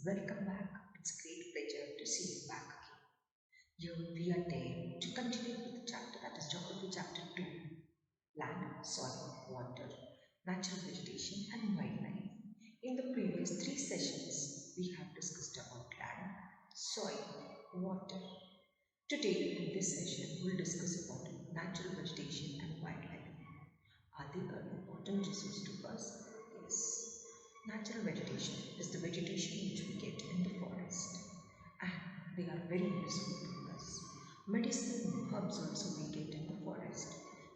welcome back. It's a great pleasure to see you back again. Here we are there to continue with the chapter that is Geography Chapter 2, Land, Soil, Water, Natural Vegetation and Wildlife. In the previous three sessions, we have discussed about land, soil, water. Today, in this session, we'll discuss about natural vegetation and wildlife. Are they an important resource to us? Yes. Natural vegetation is the vegetation which we get in the forest, and they are very useful to us. Medicinal herbs also we get in the forest.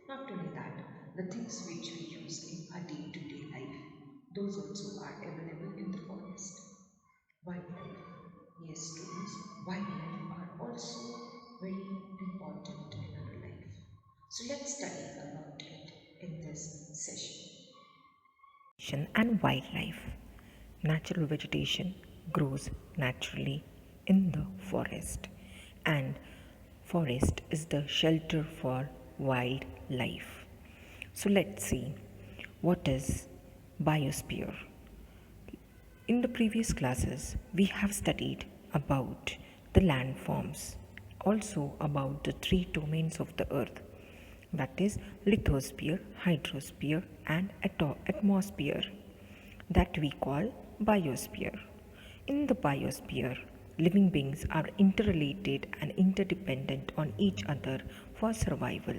Not only that, the things which we use in our day-to-day life, those also are available in the forest. Wildlife. Yes, students, wildlife are also very important in our life. So let's study about it in this session. And wildlife. Natural vegetation grows naturally in the forest, and forest is the shelter for wildlife. So let's see what is biosphere. In the previous classes, we have studied about the landforms, also about the three domains of the earth, that is lithosphere, hydrosphere and atmosphere, that we call biosphere. In the biosphere, living beings are interrelated and interdependent on each other for survival.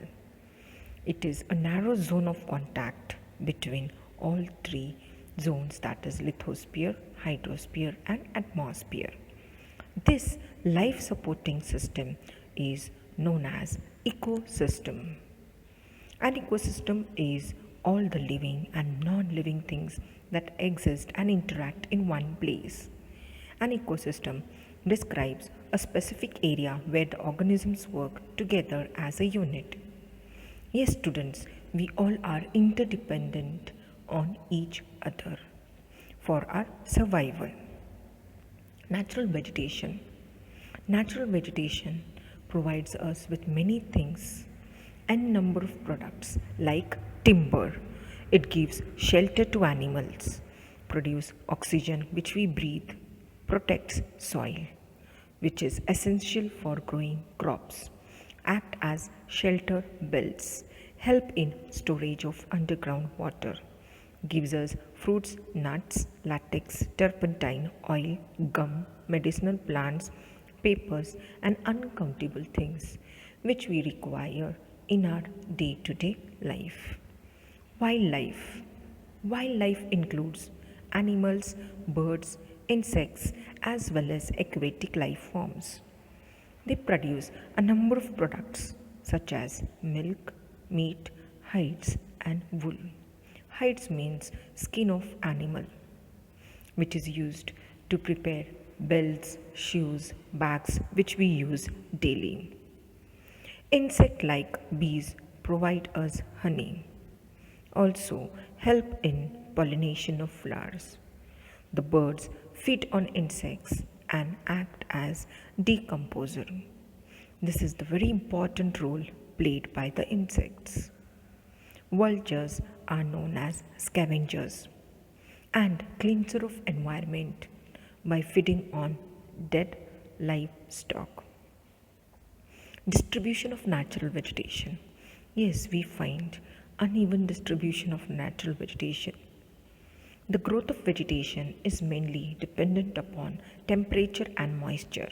It is a narrow zone of contact between all three zones, that is lithosphere, hydrosphere and atmosphere. This life supporting system is known as ecosystem. An ecosystem is all the living and non-living things that exist and interact in one place. An ecosystem describes a specific area where the organisms work together as a unit. Yes, students, we all are interdependent on each other for our survival. Natural vegetation. Natural vegetation provides us with many things and number of products like timber. It gives shelter to animals, produce oxygen which we breathe, protects soil which is essential for growing crops, act as shelter belts, help in storage of underground water, gives us fruits, nuts, latex, turpentine, oil, gum, medicinal plants, papers, and uncountable things which we require in our day to day life. Wildlife. Wildlife includes animals, birds, insects, as well as aquatic life forms. They produce a number of products such as milk, meat, hides, and wool. Hides means skin of animal, which is used to prepare belts, shoes, bags, which we use daily. Insect like bees provide us honey, also help in pollination of flowers. The birds feed on insects and act as decomposer. This is the very important role played by the insects. Vultures are known as scavengers and cleanser of environment by feeding on dead livestock. Distribution of natural vegetation. Yes, we find uneven distribution of natural vegetation. The growth of vegetation is mainly dependent upon temperature and moisture.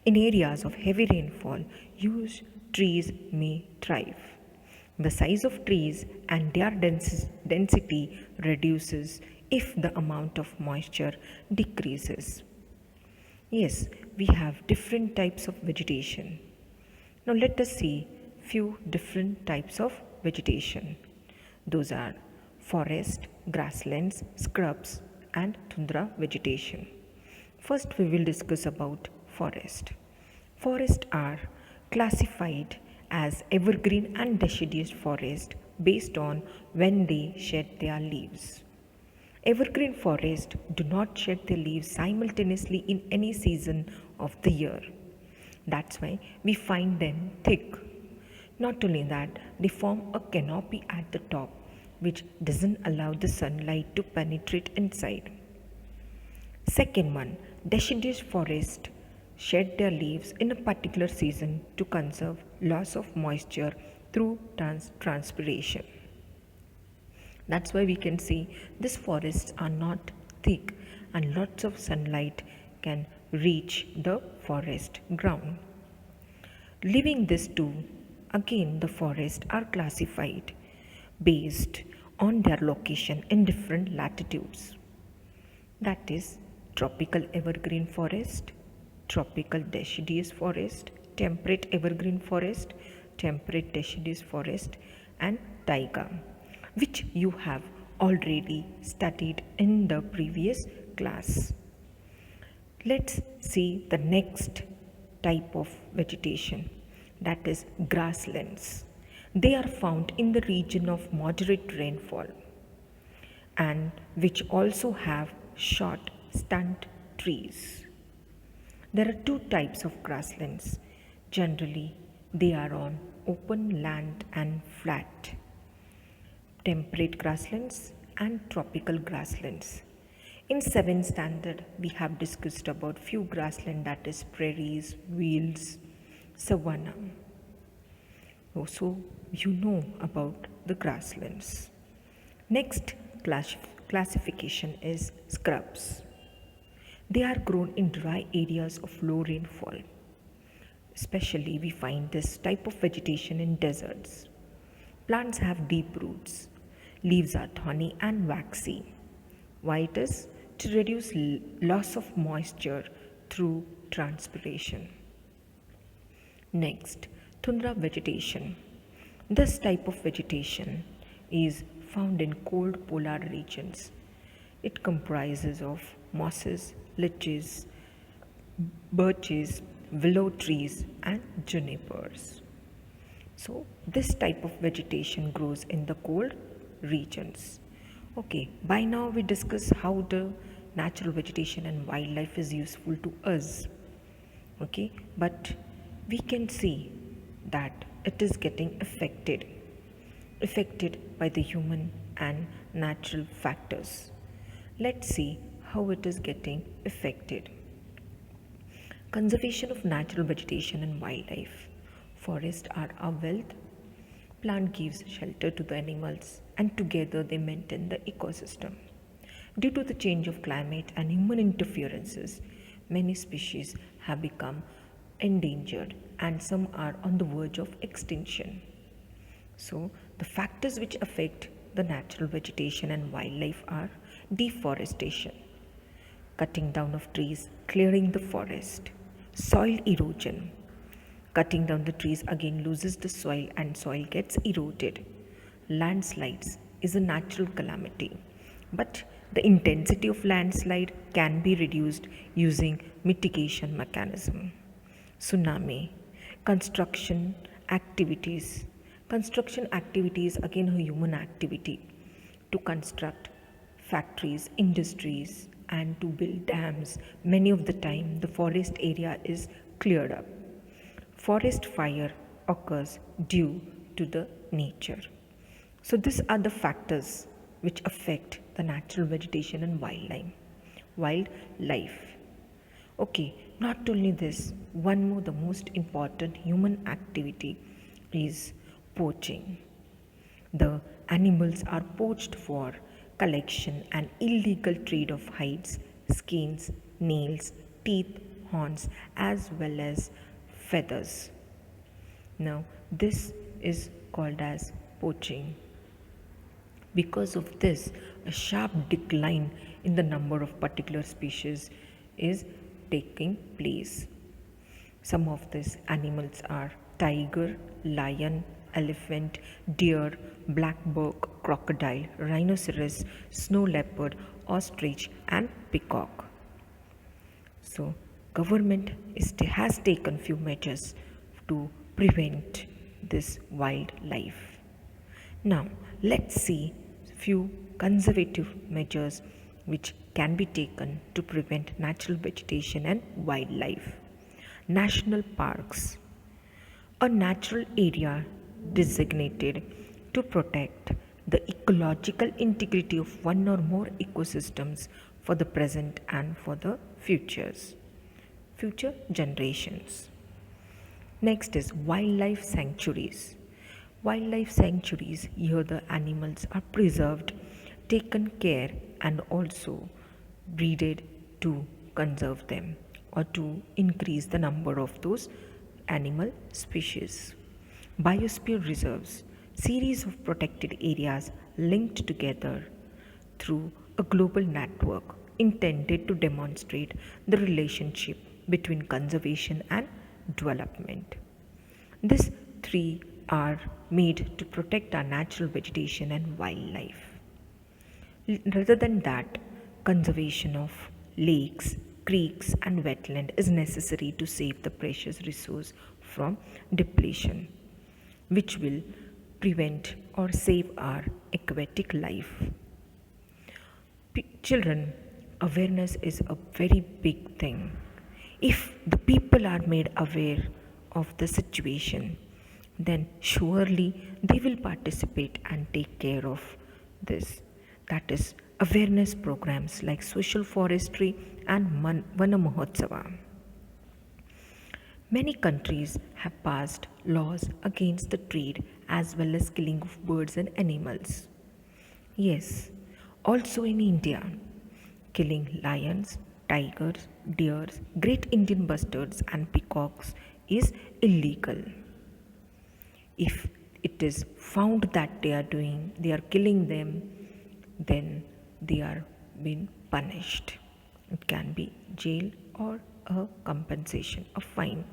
In areas of heavy rainfall, huge trees may thrive. The size of trees and their density reduces if the amount of moisture decreases. Yes, we have different types of vegetation. Now let us see few different types of vegetation. Those are forest, grasslands, scrubs and tundra vegetation. First we will discuss about forest. Forests are classified as evergreen and deciduous forest based on when they shed their leaves. Evergreen forests do not shed their leaves simultaneously in any season of the year. That's why we find them thick. Not only that, they form a canopy at the top which doesn't allow the sunlight to penetrate inside. Second one, deciduous forest shed their leaves in a particular season to conserve loss of moisture through transpiration. That's why we can see these forests are not thick and lots of sunlight can reach the forest ground. Leaving this too, again the forests are classified based on their location in different latitudes. That is tropical evergreen forest, tropical deciduous forest, temperate evergreen forest, temperate deciduous forest, and taiga, which you have already studied in the previous class. Let's see the next type of vegetation, that is grasslands. They are found in the region of moderate rainfall and which also have short stunt trees. There are two types of grasslands. Generally, they are on open land and flat, temperate grasslands and tropical grasslands. In 7th standard, we have discussed about few grassland, that is prairies, fields, savanna. Also, you know about the grasslands. Next classification is scrubs. They are grown in dry areas of low rainfall. Especially, we find this type of vegetation in deserts. Plants have deep roots. Leaves are thorny and waxy. Why it is? To reduce loss of moisture through transpiration. Next, tundra vegetation. This type of vegetation is found in cold polar regions. It comprises of mosses, liches, birches, willow trees, and junipers. So, this type of vegetation grows in the cold regions. Okay, by now we discuss how the natural vegetation and wildlife is useful to us. Okay, but we can see that it is getting affected by the human and natural factors. Let's see how it is getting affected. Conservation of natural vegetation and wildlife. Forests are our wealth. Plant gives shelter to the animals and together they maintain the ecosystem. Due to the change of climate and human interferences, many species have become endangered and some are on the verge of extinction. So, the factors which affect the natural vegetation and wildlife are deforestation, cutting down of trees, clearing the forest, soil erosion. Cutting down the trees again loses the soil and soil gets eroded. Landslides is a natural calamity, but the intensity of landslide can be reduced using mitigation mechanism. Tsunami, construction activities. Construction activities again a human activity to construct factories, industries, and to build dams. Many of the time, the forest area is cleared up. Forest fire occurs due to the nature. So these are the factors which affect the natural vegetation and wildlife. Okay, not only this, one more the most important human activity is poaching. The animals are poached for collection and illegal trade of hides, skins, nails, teeth, horns, as well as feathers. Now, this is called as poaching. Because of this, a sharp decline in the number of particular species is taking place. Some of these animals are tiger, lion, elephant, deer, black buck, crocodile, rhinoceros, snow leopard, ostrich, and peacock. So, government has taken few measures to prevent this wildlife. Now, let's see few conservative measures which can be taken to prevent natural vegetation and wildlife. National parks, a natural area designated to protect the ecological integrity of one or more ecosystems for the present and for the future generations. Next is wildlife sanctuaries. Wildlife sanctuaries, here the animals are preserved, taken care, and also breeded to conserve them or to increase the number of those animal species. Biosphere reserves, series of protected areas linked together through a global network intended to demonstrate the relationship between conservation and development. These three are made to protect our natural vegetation and wildlife. Rather than that, conservation of lakes, creeks, and wetland is necessary to save the precious resource from depletion, which will prevent or save our aquatic life. Children, awareness is a very big thing. If the people are made aware of the situation, then surely they will participate and take care of this. That is, awareness programs like social forestry and Vana Mahotsava. Many countries have passed laws against the trade as well as killing of birds and animals. Yes, also in India, killing lions, tigers, deers, great Indian bustards, and peacocks is illegal. If it is found that they are killing them, then they are being punished. It can be jail or a compensation, a fine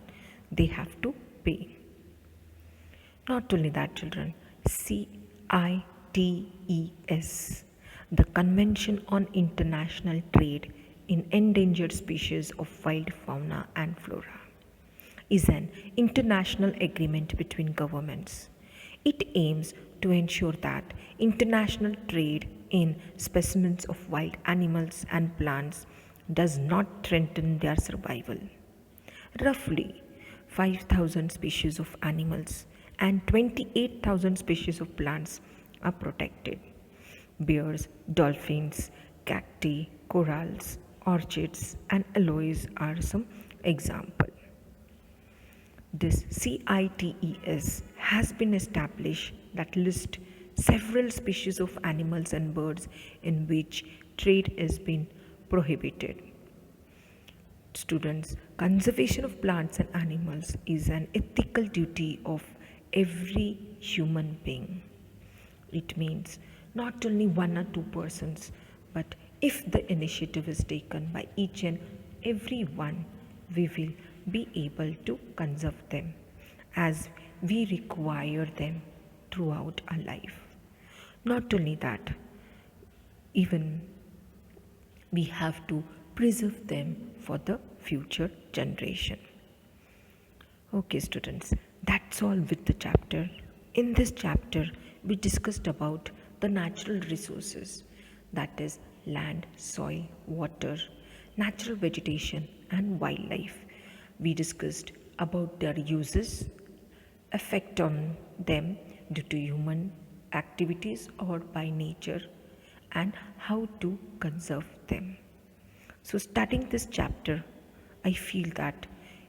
they have to pay. Not only that, children, CITES, the Convention on International Trade in Endangered Species of Wild Fauna and Flora, is an international agreement between governments. It aims to ensure that international trade in specimens of wild animals and plants does not threaten their survival. Roughly 5,000 species of animals and 28,000 species of plants are protected. Bears, dolphins, cacti, corals, orchids, and aloes are some examples. This CITES has been established that lists several species of animals and birds in which trade is being prohibited. Students, conservation of plants and animals is an ethical duty of every human being. It means not only one or two persons, but if the initiative is taken by each and every one, we will be able to conserve them as we require them throughout our life. Not only that, even we have to preserve them for the future generation. Okay, students, that's all with the chapter. In this chapter, we discussed about the natural resources, that is, land, soil, water, natural vegetation, and wildlife. We discussed about their uses, effect on them due to human activities or by nature, and how to conserve them. So, starting this chapter, I feel that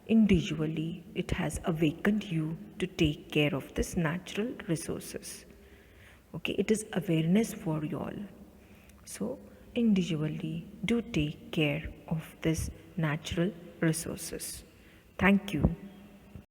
individually it has awakened you to take care of this natural resources. Okay, it is awareness for you all. So, individually do take care of this natural resources. Thank you.